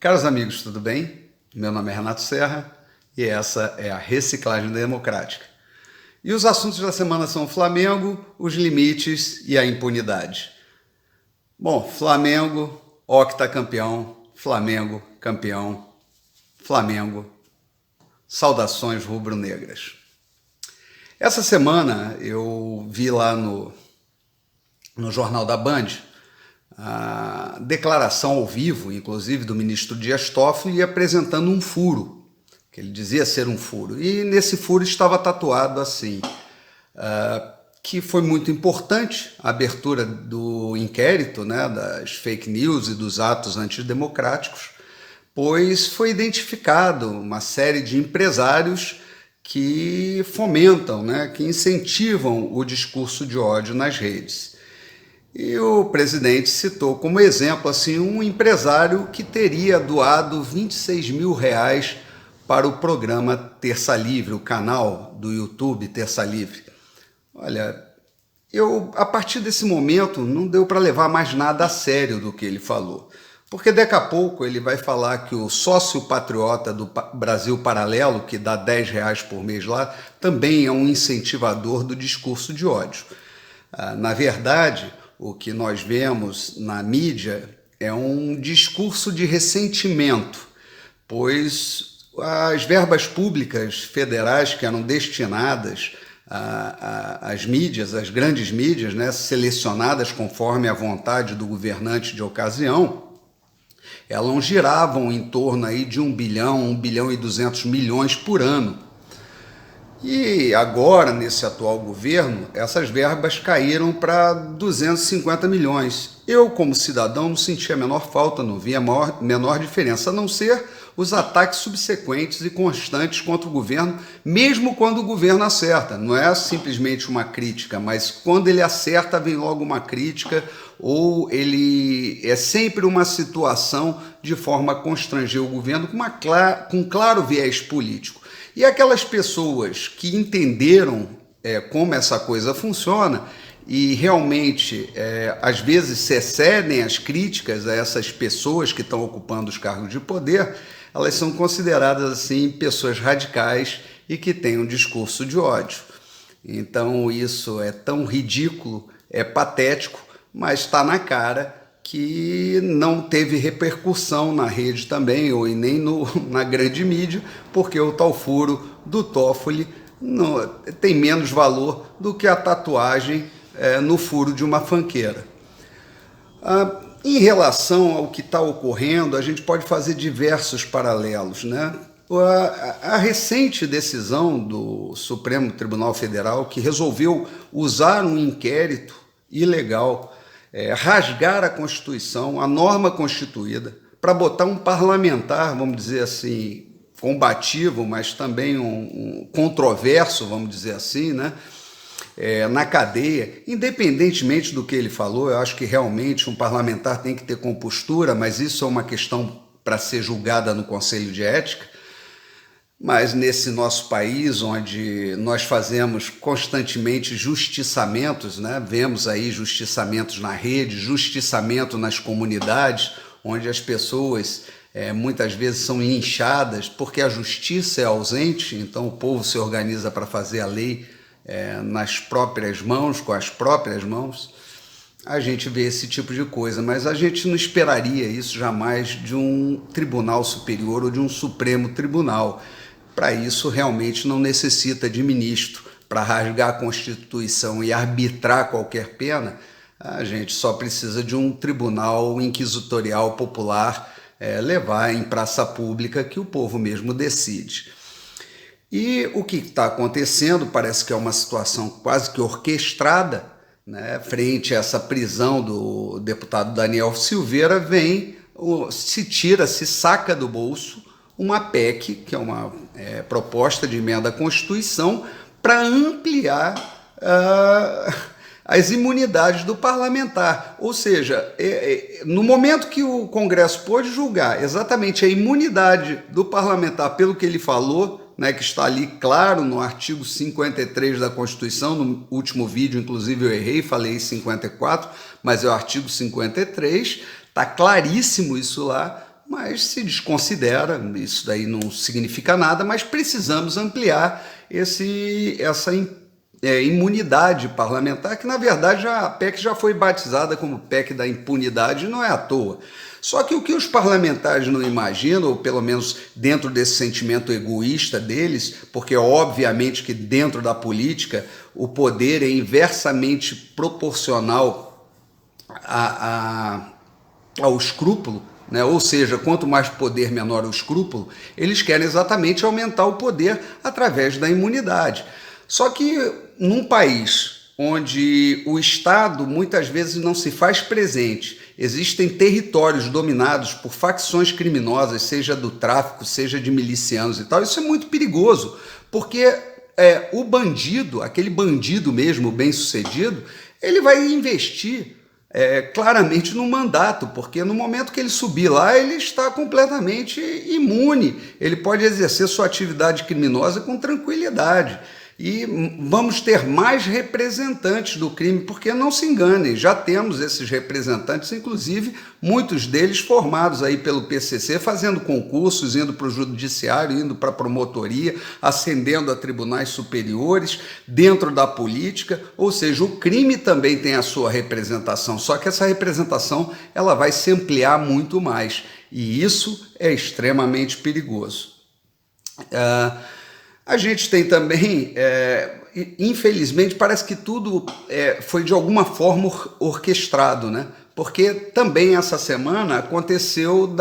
Caros amigos, tudo bem? Meu nome é Renato Serra e essa é a Reciclagem Democrática. E os assuntos da semana são o Flamengo, os limites e a impunidade. Bom, Flamengo, octacampeão, Flamengo, campeão, Flamengo, saudações rubro-negras. Essa semana eu vi lá no Jornal da Band a declaração ao vivo, inclusive, do ministro Dias Toffoli, apresentando um furo, que ele dizia ser um furo. E nesse furo estava tatuado assim, que foi muito importante a abertura do inquérito, né, das fake news e dos atos antidemocráticos, pois foi identificado uma série de empresários que fomentam, né, que incentivam o discurso de ódio nas redes. E o presidente citou como exemplo assim, um empresário que teria doado R$26 mil para o programa Terça Livre, o canal do YouTube Terça Livre. Olha, a partir desse momento não deu para levar mais nada a sério do que ele falou, porque daqui a pouco ele vai falar que o sócio patriota do Brasil Paralelo, que dá R$10 por mês lá, também é um incentivador do discurso de ódio. Na verdade, o que nós vemos na mídia é um discurso de ressentimento, pois as verbas públicas federais que eram destinadas às mídias, às grandes mídias, né, selecionadas conforme a vontade do governante de ocasião, elas giravam em torno aí de 1 bilhão e 200 milhões por ano. E agora, nesse atual governo, essas verbas caíram para 250 milhões. Eu, como cidadão, não senti a menor falta, não vi a menor diferença, a não ser os ataques subsequentes e constantes contra o governo, mesmo quando o governo acerta. Não é simplesmente uma crítica, mas quando ele acerta, vem logo uma crítica, ou ele é sempre uma situação de forma a constranger o governo com claro viés político. E aquelas pessoas que entenderam como essa coisa funciona e realmente, às vezes, se excedem as críticas a essas pessoas que estão ocupando os cargos de poder, elas são consideradas, assim, pessoas radicais e que têm um discurso de ódio. Então, isso é tão ridículo, é patético, mas está na cara que não teve repercussão na rede também, ou nem na grande mídia, porque o tal furo do Toffoli tem menos valor do que a tatuagem no furo de uma fanqueira. Em relação ao que está ocorrendo, a gente pode fazer diversos paralelos, né? A recente decisão do Supremo Tribunal Federal, que resolveu usar um inquérito ilegal, rasgar a Constituição, a norma constituída, para botar um parlamentar, vamos dizer assim, combativo, mas também um controverso, vamos dizer assim, né, na cadeia, independentemente do que ele falou. Eu acho que realmente um parlamentar tem que ter compostura, mas isso é uma questão para ser julgada no Conselho de Ética. Mas nesse nosso país, onde nós fazemos constantemente justiçamentos, né? Vemos aí justiçamentos na rede, justiçamento nas comunidades, onde as pessoas muitas vezes são linchadas porque a justiça é ausente, então o povo se organiza para fazer a lei nas próprias mãos, com as próprias mãos. A gente vê esse tipo de coisa, mas a gente não esperaria isso jamais de um tribunal superior ou de um Supremo Tribunal. Para isso, realmente não necessita de ministro para rasgar a Constituição e arbitrar qualquer pena. A gente só precisa de um tribunal inquisitorial popular levar em praça pública que o povo mesmo decide. E o que está acontecendo parece que é uma situação quase que orquestrada, né? Frente a essa prisão do deputado Daniel Silveira, se saca do bolso uma PEC, que é uma proposta de emenda à Constituição, para ampliar as imunidades do parlamentar. Ou seja, no momento que o Congresso pôde julgar exatamente a imunidade do parlamentar pelo que ele falou, né, que está ali claro no artigo 53 da Constituição, no último vídeo, inclusive, eu errei, falei 54, mas é o artigo 53, está claríssimo isso lá. mas se desconsidera, isso daí não significa nada, mas precisamos ampliar essa imunidade parlamentar, que na verdade a PEC já foi batizada como PEC da impunidade, não é à toa. Só que o que os parlamentares não imaginam, ou pelo menos dentro desse sentimento egoísta deles, porque obviamente que dentro da política o poder é inversamente proporcional ao escrúpulo, né? Ou seja, quanto mais poder, menor o escrúpulo, eles querem exatamente aumentar o poder através da imunidade. Só que num país onde o Estado muitas vezes não se faz presente, existem territórios dominados por facções criminosas, seja do tráfico, seja de milicianos e tal, isso é muito perigoso, porque o bandido, aquele bandido mesmo bem-sucedido, ele vai investir claramente no mandato, porque no momento que ele subir lá, ele está completamente imune, ele pode exercer sua atividade criminosa com tranquilidade. E vamos ter mais representantes do crime, porque não se enganem, já temos esses representantes, inclusive muitos deles formados aí pelo PCC, fazendo concursos, indo para o judiciário, indo para a promotoria, ascendendo a tribunais superiores, dentro da política, ou seja, o crime também tem a sua representação, só que essa representação ela vai se ampliar muito mais, e isso é extremamente perigoso. A gente tem também, infelizmente, parece que tudo foi de alguma forma orquestrado, né? Porque também essa semana aconteceu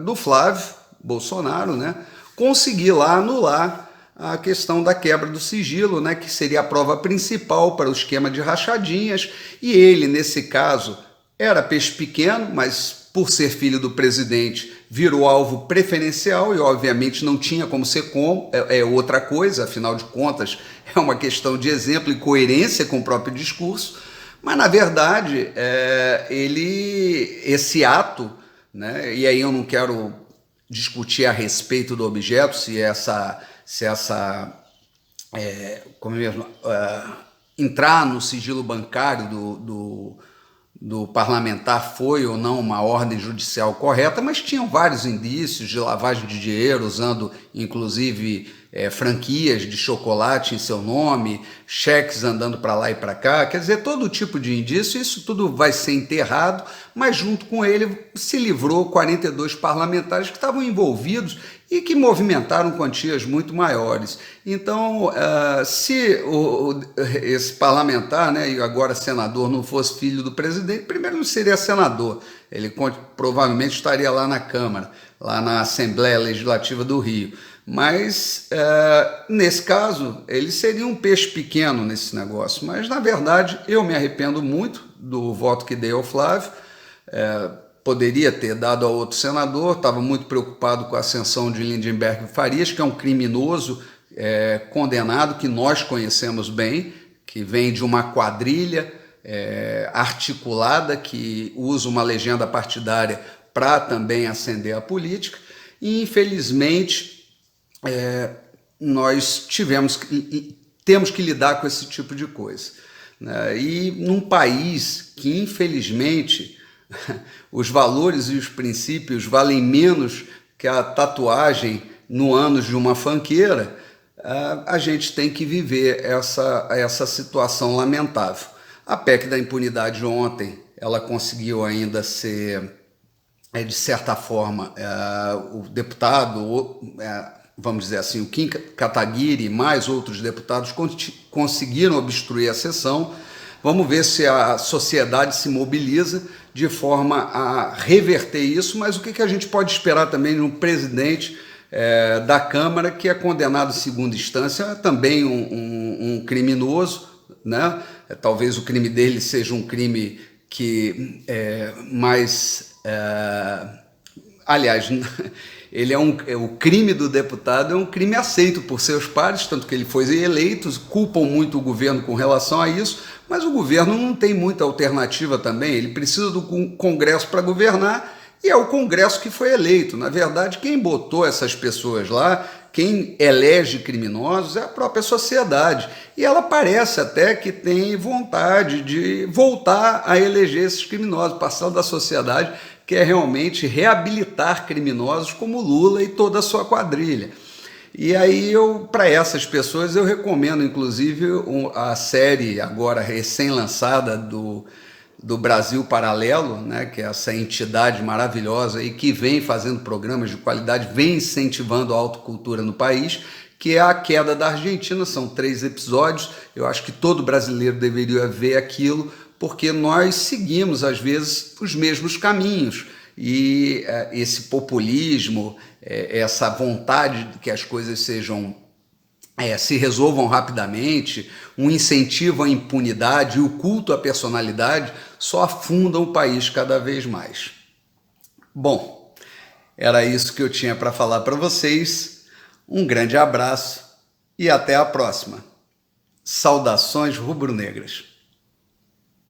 do Flávio Bolsonaro, né? Conseguir lá anular a questão da quebra do sigilo, né? Que seria a prova principal para o esquema de rachadinhas, e ele, nesse caso, era peixe pequeno, mas por ser filho do presidente, virou alvo preferencial e, obviamente, não tinha como ser outra coisa, afinal de contas, é uma questão de exemplo e coerência com o próprio discurso, mas, na verdade, esse ato, né, e aí eu não quero discutir a respeito do objeto, entrar no sigilo bancário do parlamentar foi ou não uma ordem judicial correta, mas tinham vários indícios de lavagem de dinheiro, usando inclusive franquias de chocolate em seu nome, cheques andando para lá e para cá, quer dizer, todo tipo de indício, isso tudo vai ser enterrado, mas junto com ele se livrou 42 parlamentares que estavam envolvidos e que movimentaram quantias muito maiores. Então, se esse parlamentar, né, e agora senador, não fosse filho do presidente, primeiro não seria senador, ele provavelmente estaria lá na Câmara, lá na Assembleia Legislativa do Rio. Mas, nesse caso, ele seria um peixe pequeno nesse negócio. Mas, na verdade, eu me arrependo muito do voto que dei ao Flávio. Poderia ter dado a outro senador, estava muito preocupado com a ascensão de Lindenberg Farias, que é um criminoso condenado, que nós conhecemos bem, que vem de uma quadrilha articulada, que usa uma legenda partidária para também ascender a política. E, infelizmente, nós temos que lidar com esse tipo de coisa, né? E num país que, infelizmente, os valores e os princípios valem menos que a tatuagem no ânus de uma funkeira, a gente tem que viver essa situação lamentável. A PEC da impunidade ontem, ela conseguiu ainda ser, de certa forma, o deputado, vamos dizer assim, o Kim Kataguiri e mais outros deputados conseguiram obstruir a sessão. Vamos ver se a sociedade se mobiliza de forma a reverter isso, mas o que a gente pode esperar também de um presidente da Câmara que é condenado em segunda instância, também um criminoso, né? Talvez o crime dele seja um crime que aliás, ele o crime do deputado é um crime aceito por seus pares, tanto que ele foi eleito, culpam muito o governo com relação a isso, mas o governo não tem muita alternativa também, ele precisa do Congresso para governar, e é o Congresso que foi eleito. Na verdade, quem botou essas pessoas lá quem elege criminosos é a própria sociedade. E ela parece até que tem vontade de voltar a eleger esses criminosos. O parcela da sociedade quer realmente reabilitar criminosos como Lula e toda a sua quadrilha. E aí, para essas pessoas, eu recomendo, inclusive, a série agora recém-lançada do Brasil Paralelo, né, que é essa entidade maravilhosa e que vem fazendo programas de qualidade, vem incentivando a autocultura no país, que é A Queda da Argentina. São 3 episódios. Eu acho que todo brasileiro deveria ver aquilo, porque nós seguimos, às vezes, os mesmos caminhos. E esse populismo, essa vontade de que as coisas se resolvam rapidamente, um incentivo à impunidade e o culto à personalidade só afundam o país cada vez mais. Bom, era isso que eu tinha para falar para vocês. Um grande abraço e até a próxima. Saudações rubro-negras.